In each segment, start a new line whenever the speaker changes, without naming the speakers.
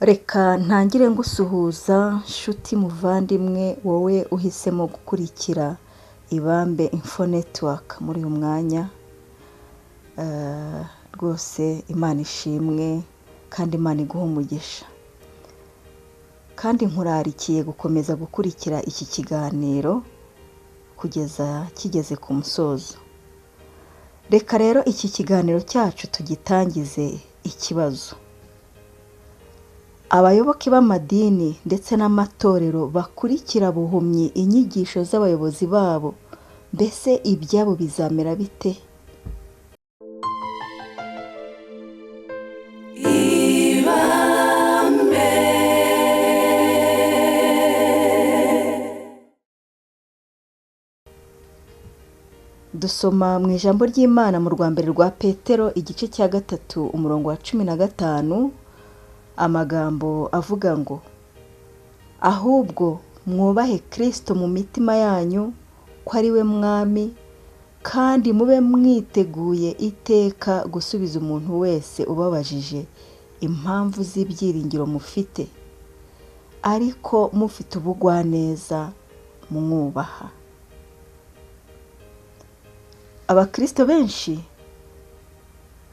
Reka ntangire ngusuhuza nshuti muvandimwe wowe uhisemo gukurikira Ibambe Info Network muri uyu mwanya. Rwose Imana ishimwe kandi Imana iguhe umugisha. Kandi nkurarikiye gukomeza gukurikira iki kiganiro kugeza kigeze ku musozo. Reka rero iki kiganiro cyacu tugitangize ikibazo. Abayoboke b'amadini ndetse n'amatorero bakurikira buhumyi inyigisho z'abayobozi babo, mbese ibyabo bizamera bite? Dusoma mu ijambo ry'Imana mu rwambere rwa Petero igice cya 3 umurongo wa 15, amagambo avuga ngo: ahubwo mwubahe Kristo mu mitima yanyu ko ari we mwami, kandi mube mwiteguye iteka gusubiza umuntu wese ubabajije impamvu z'ibyiringiro mufite, ariko mufite ubugwaneza mwubaha. Abakristo benshi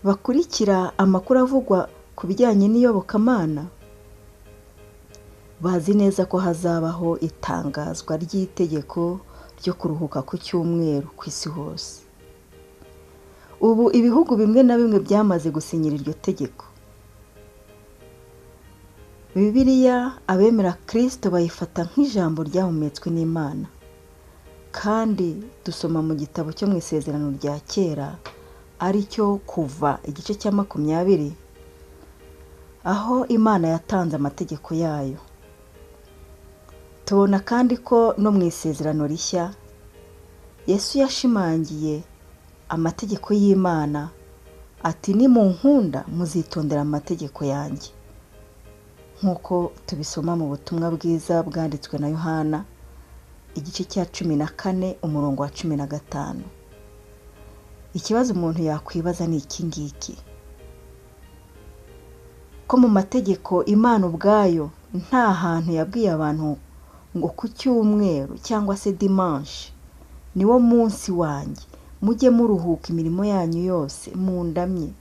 bakurikira amakuru avugwa ku bijyanye n'iyobokamana bazi neza ko hazabaho itangazwa ry'itegeko ryo kuruhuka ku cyumweru ku isi hose. Ubu ibihugu bimwe na bimwe byamaze gusinyira iryo tegeko. Bibiliya abemera Kristo bayifata nk'ijambo ryahumetswe n'Imana, kandi dusoma mu gitabo cyo mu Isezerano rya Kera ari cyo Kuva igice cya 20, aho Imana yatanze amategeko yayo. Tubona kandi ko no mu Isezerano rishya Yesu yashimangiye amategeko y'Imana ati: nimunkunda muzitondera amategeko yanjye, nk'uko tubisoma mu butumwa bwiza bwanditswe na Yohana igice cya 14 umurongo wa 15. Ikibazo umuntu yakwibaza ni iki ngiki: ko mu mategeko Imana ubwayo nta hantu yabwiye abantu ngo ku cyumweru cyangwa se dimanche niwo munsi wanjye, mujye muruhuka imirimo yanyu yose mundamye.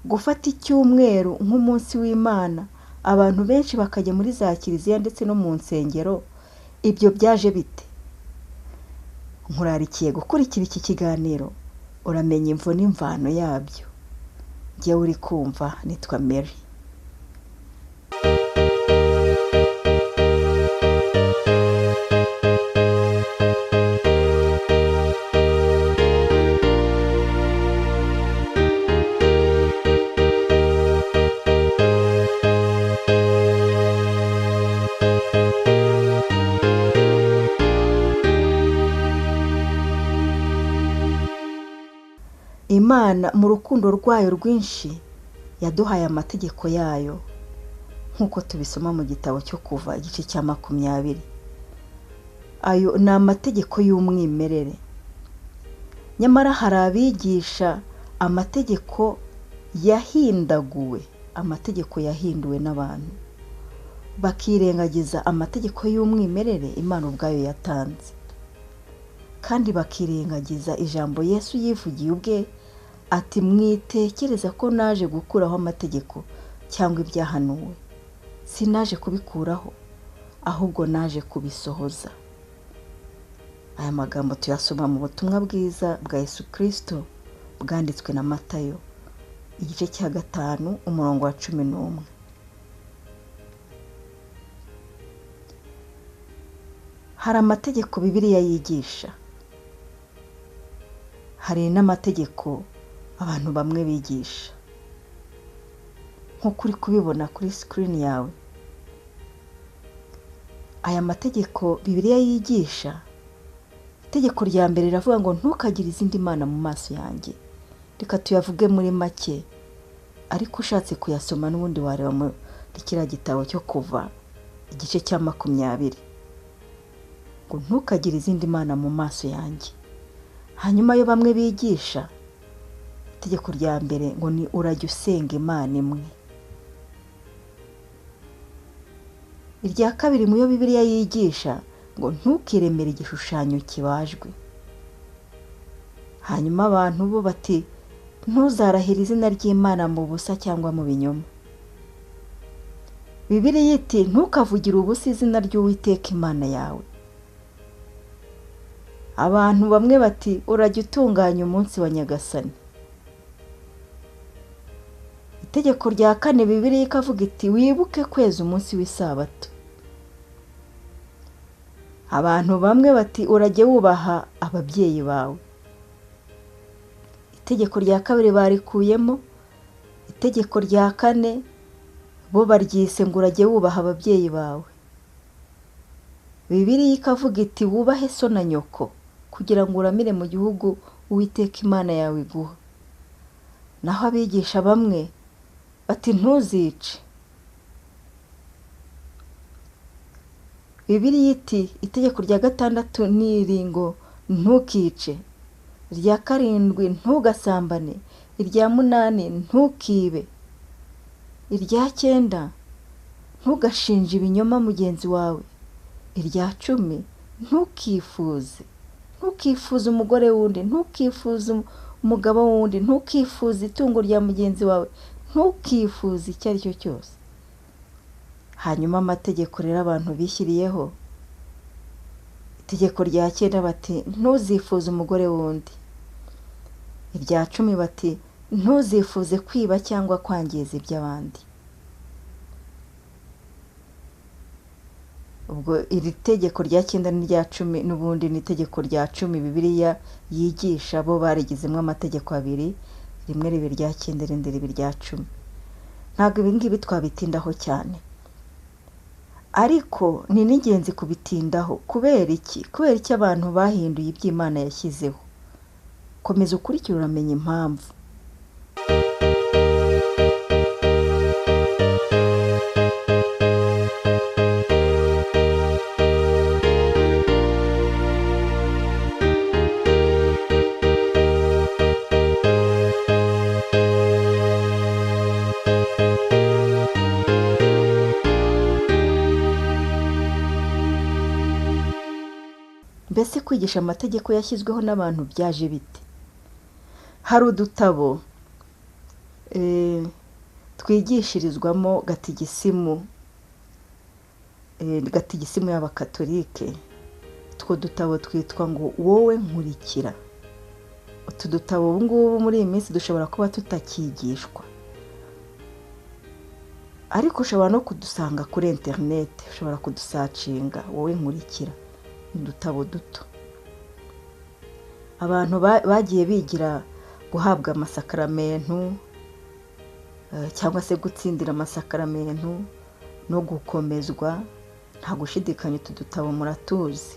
Gufata icyumweru nk'umunsi w'Imana, abantu benshi bakajya muri za kiliziya ndetse no mu nsengero, ibyo byaje bite? Nkurarikiye gukurikira iki kiganiro uramenya imvo n'imvano yabyo. Jyewe uri kumva nitwa Mary. Imana mu rukundo rwayo rwinshi yaduhaye amategeko yayo, nk'uko tubisoma mu gitabo cyo Kuva igice cya 20. Ayo ni amategeko y'umwimerere. Nyamara hari abigisha amategeko yahindaguwe, amategeko yahinduwe n'abantu, bakirengagiza amategeko y'umwimerere Imana ubwayo yatanze, kandi bakirengagiza ijambo Yesu yivugiye ubwe ati: mwitekereza ko naje gukuraho amategeko cyangwa ibyahanuwe. Sinaje kubikuraho, ahubwo naje kubisohoza. Aya magambo tuyasoma mu butumwa bwiza bwa Yesu Kristo bwanditswe na Matayo igice cya 5 umurongo wa 11. Hari amategeko Bibiliya yigisha, hari n'amategeko abantu bamwe bigisha, nk'uko uri kubibona kuri screen yawe. Aya mategeko Bibiliya yigisha, itegeko rya mbere riravuga ngo ntukagire izindi mana mu maso yanjye. Reka tuyavuge muri make, ariko ushatse kuyasoma n'ubundi wareba muri kiriya gitabo cyo Kuva igice cya 20, ngo ntukagire izindi mana mu maso yanjye. Hanyuma yo bamwe bigisha itegeko rya mbere ngo ni urajya usenga Imana imwe. irya kabiri mu yo Bibiliya yigisha ngo ntukiremere igishushanyo kibajwe. Hanyuma abantu bo bati ntuzarahire izina ry'Imana mu busa cyangwa mu binyoma. Bibiliya iti ntukavugire ubusa izina ry'Uwiteka Imana yawe. Abantu bamwe bati urajya utunganya umunsi wa Nyagasani. Itegeko rya kane Bibiliya ikavuga iti wibuke kweza umunsi w'isabato. Abantu bamwe bati urajye wubaha ababyeyi bawe. Itegeko rya kabiri barikuyemo, itegeko rya kane bo baryise ngo urajye wubaha ababyeyi bawe. Bibiliya ikavuga iti wubahe so na nyoko kugira ngo uramire mu gihugu Uwiteka Imana yawe iguha. Naho abigisha bamwe bati ntuzice. Bibiliya iti itegeko rya gatandatu niri ngo ntukice, irya karindwi ntugasambane, irya munani ntukibe, irya cyenda ntugashinje ibinyoma mugenzi wawe, irya cumi ntukifuze umugore wundi, ntukifuze umugabo wundi, ntukifuze itungo rya mugenzi wawe, ntukifuze icyo ari cyo cyose. Hanyuma amategeko rero abantu bishyiriyeho, itegeko rya cyenda bati ntuzifuze umugore wundi, irya cumi bati ntuzifuze kwiba cyangwa kwangiza iby'abandi. Ubwo iri tegeko rya cyenda n'irya cumi n'ubundi ni itegeko rya cumi Bibiliya yigisha bo barigizemo amategeko abiri, rimwe riba irya cyenda irindi riba irya cumi. Ntabwo ibi ngibi twabitindaho cyane, ariko ni n'ingenzi kubitindaho. Kubera iki abantu bahinduye iby'Imana yashyizeho? Komeza ukurikire uramenya impamvu. Mbese kwigisha amategeko yashyizweho n'abantu byaje bite? Hari udutabo twigishirizwamo gatigisimu y'abakatolike. Utwo dutabo twitwa ngo wowe nkurikira. Utu dutabo ubu ngubu muri iyi minsi dushobora kuba tutakigishwa, ariko ushobora no kudusanga kuri interineti, ushobora kudusacinga wowe nkurikira. Udutabo duto abantu bagiye bigira guhabwa amasakaramentu cyangwa se gutsindira amasakaramentu no gukomezwa. Nta gushidikanya utu dutabo muratuzi.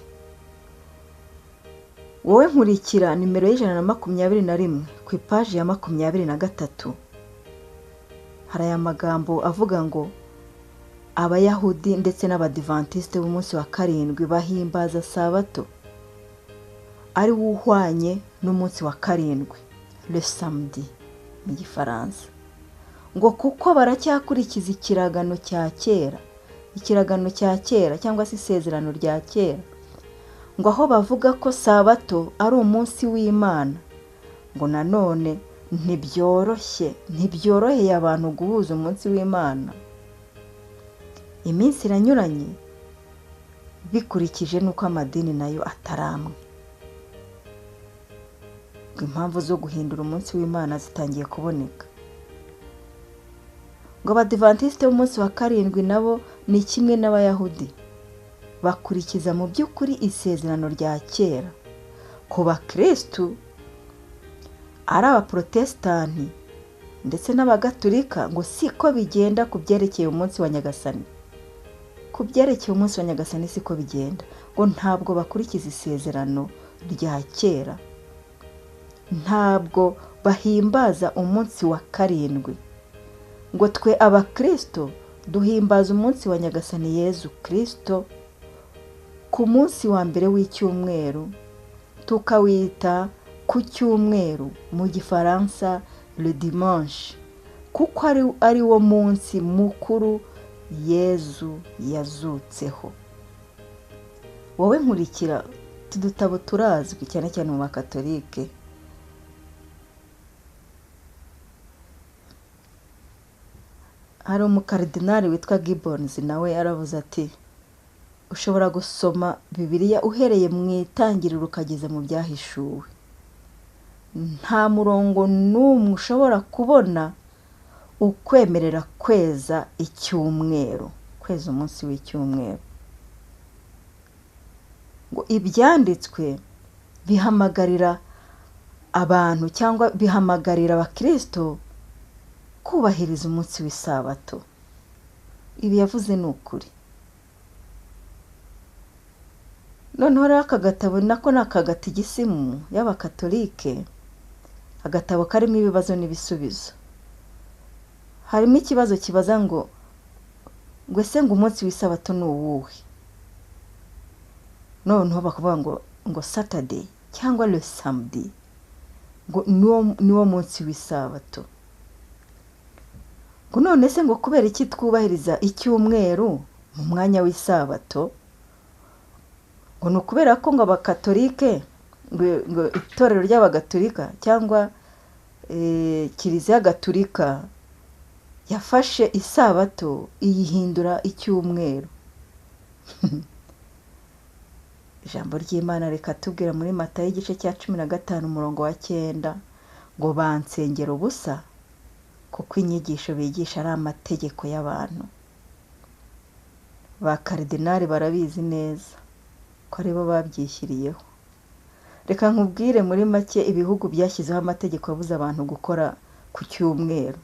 Wowe nkurikira nimero y'121 ku ipaji ya 23 hari aya magambo avuga ngo Abayahudi ndetse n'Abadivantisite b'umunsi wa karindwi bahimbaza sabato ari wo uhwanye n'umunsi wa karindwi, le samedi mu gifaransa, ngo kuko baracyakurikiza ikiragano cya kera cyangwa se isezerano rya kera, ngo aho bavuga ko sabato ari umunsi w'Imana, ngo nanone ntibyoroheye abantu guhuza umunsi w'Imana. Iminsi iranyuranye bikurikije nuko amadini nayo ataramwe. Impamvu zo guhindura umunsi w'Imana zitangiye kuboneka. Ngo Abadivantisite b'umunsi wa karindwi nabo ni kimwe n'Abayahudi, bakurikiza mu by'ukuri isezerano rya kera. Ku bakristu ari Abaprotesitanti ndetse n'Abagatulika ngo siko bigenda ku byerekeye umunsi wa Nyagasani. Ku byerekeye umunsi wa Nyagasani siko bigenda, ngo ntabwo bakurikiza isezerano rya kera, ntabwo bahimbaza umunsi wa karindwi. Ngo twe Abakristo duhimbaza umunsi wa Nyagasani Yezu Kristo ku munsi wa mbere w'icyumweru, tukawita ku cyumweru, mu gifaransa le dimanche, kuko ari wo munsi mukuru Yezu yazutseho. Wowe nkurikira, utu dutabo turazwi cyane cyane mu bakatolike. Hari umukaridinali witwa Gibbons, nawe yaravuze ati ushobora gusoma Bibiliya uhereye mu itangiriro ukageza mu byahishuwe, nta murongo n'umwe ushobora kubona ukwemerera kweza icyumweru, kweza umunsi w'icyumweru. Ngo ibyanditswe bihamagarira abantu cyangwa bihamagarira abakristo kubahiriza umunsi w'isabato. Ibi yavuze ni ukuri. Noneho rero aka gatabo nako ni akagatigisimu y'abakatolike, agatabo karimo ibibazo n'ibisubizo. Harimo ikibazo kibaza ngo ese ngo umunsi w'isabato ni uwuhe? Noneho bakavuga ngo Saturday cyangwa le samedi, ngo niwo munsi w'isabato. Ngo none se ngo kubera iki twubahiriza icyumweru mu mwanya w'isabato? Ngo ni ukubera ko ngo abakatolike, ngo itorero ry'abagatolika cyangwa kiliziya gatolika yafashe isabato iyihindura icyumweru. Ijambo ry'Imana reka tubwira muri Matayo igice cya 15 umurongo wa 9 ngo bansengera ubusa kuko inyigisho bigisha ari amategeko y'abantu. Ba karidinali barabizi neza ko aribo babyishyiriyeho. Reka nkubwire muri make ibihugu byashyizeho amategeko abuza abantu gukora ku cyumweru,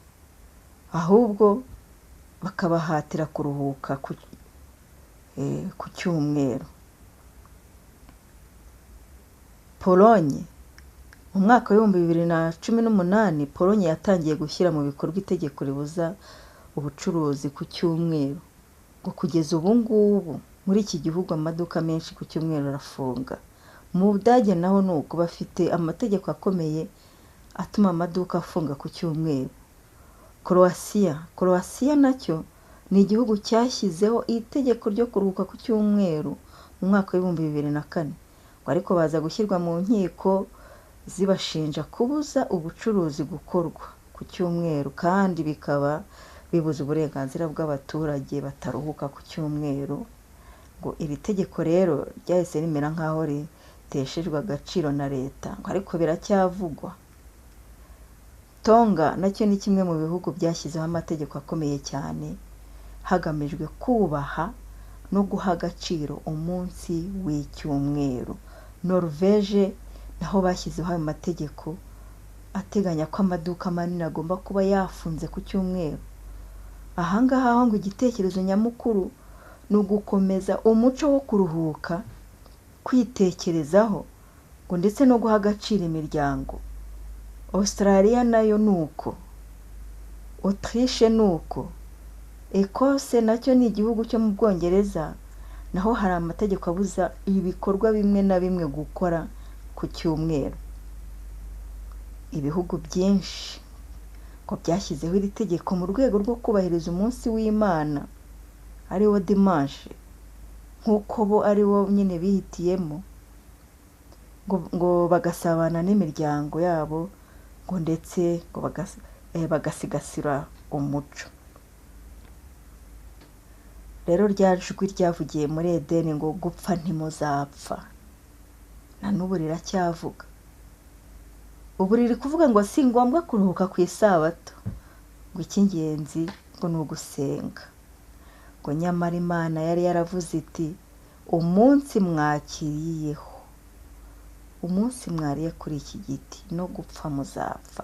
ahubwo bakabahatira kuruhuka ku cyumweru. Polonye mu mwaka wa 2018 Polonye yatangiye gushyira mu bikorwa itegeko ribuza ubucuruzi ku cyumweru. Ngo kugeza ubu ngubu muri iki gihugu amaduka menshi ku cyumweru arafunga. Mu Budage naho nuko bafite amategeko akomeye atuma amaduka afunga ku cyumweru. Croatia nacyo ni igihugu cyashyizeho itegeko ryo kuruhuka ku cyumweru mu mwaka wa 2004. Ariko baza gushyirwa mu nkiko zibashinja kubuza ubucuruzi gukorwa ku cyumweru, kandi bikaba bibuza uburenganzira bw'abaturage bataruhuka ku cyumweru. Ngo iri tegeko rero ryahise rimera nk'aho riteshejwe agaciro na leta, ariko biracyavugwa. Tonga nacyo ni kimwe mu bihugu byashyizeho amategeko akomeye cyane hagamijwe kubaha no guha agaciro umunsi w'icyumweru. Norvege naho bashyizeho ayo mategeko ateganya ko amaduka manini agomba kuba yafunze ku cyumweru. Ahangaha ngo igitekerezo nyamukuru ni ugukomeza umuco wo kuruhuka, kwitekerezaho, ngo ndetse no guha agaciro imiryango. Australia nayo nuko, Autriche nuko, Ecosse nacyo ni igihugu cyo mu Bwongereza, naho hari amategeko abuza ibikorwa bimwe na bimwe gukora ku cyumweru. Ibihugu byinshi ngo byashyizeho iri tegeko mu rwego rwo kubahiriza umunsi w'Imana ari wo dimanche, nk'uko bo ari wo nyine bihitiyemo, ngo bagasabana n'imiryango yabo, ngo ndetse ngo bagasigasira umuco. Rero rya jwi ryavugiye muri Edeni ngo gupfa ntimuzapfa, na n'ubu riracyavuga. Ubu riri kuvuga ngo si ngombwa kuruhuka ku isabato, ngo icy'ingenzi ngo ni ugusenga. Ngo nyamara Imana yari yaravuze iti umunsi mwakiriyeho, umunsi mwariye kuri iki giti no gupfa muzapfa.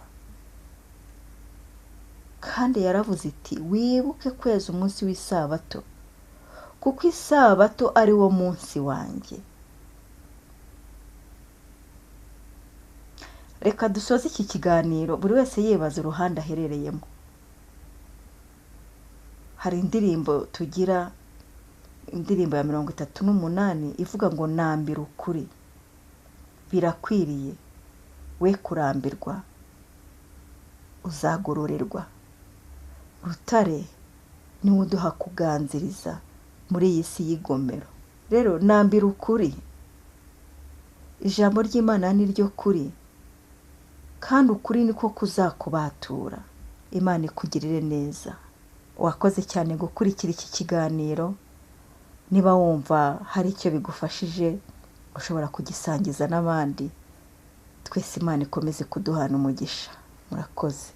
Kandi yaravuze iti wibuke kweza umunsi w'isabato, kuko isabato ari wo munsi wanjye. Reka dusoze iki kiganiro buri wese yibaza uruhande aherereyemo. Hari indirimbo tugira, indirimbo ya 38 ivuga ngo nambira ukuri, birakwiriye, we kurambirwa, uzagororerwa. Rutare niwe uduha kuganziriza muri iyi si y'igomero. Rero nambira ukuri, ijambo ry'Imana ni ryo kuri, kandi ukuri niko kuzakubatura. Imana ikugirire neza. Wakoze cyane gukurikira iki kiganiro. Niba wumva hari icyo bigufashije, ushobora kugisangiza n'abandi. Twese Imana ikomeze kuduhana umugisha. Murakoze.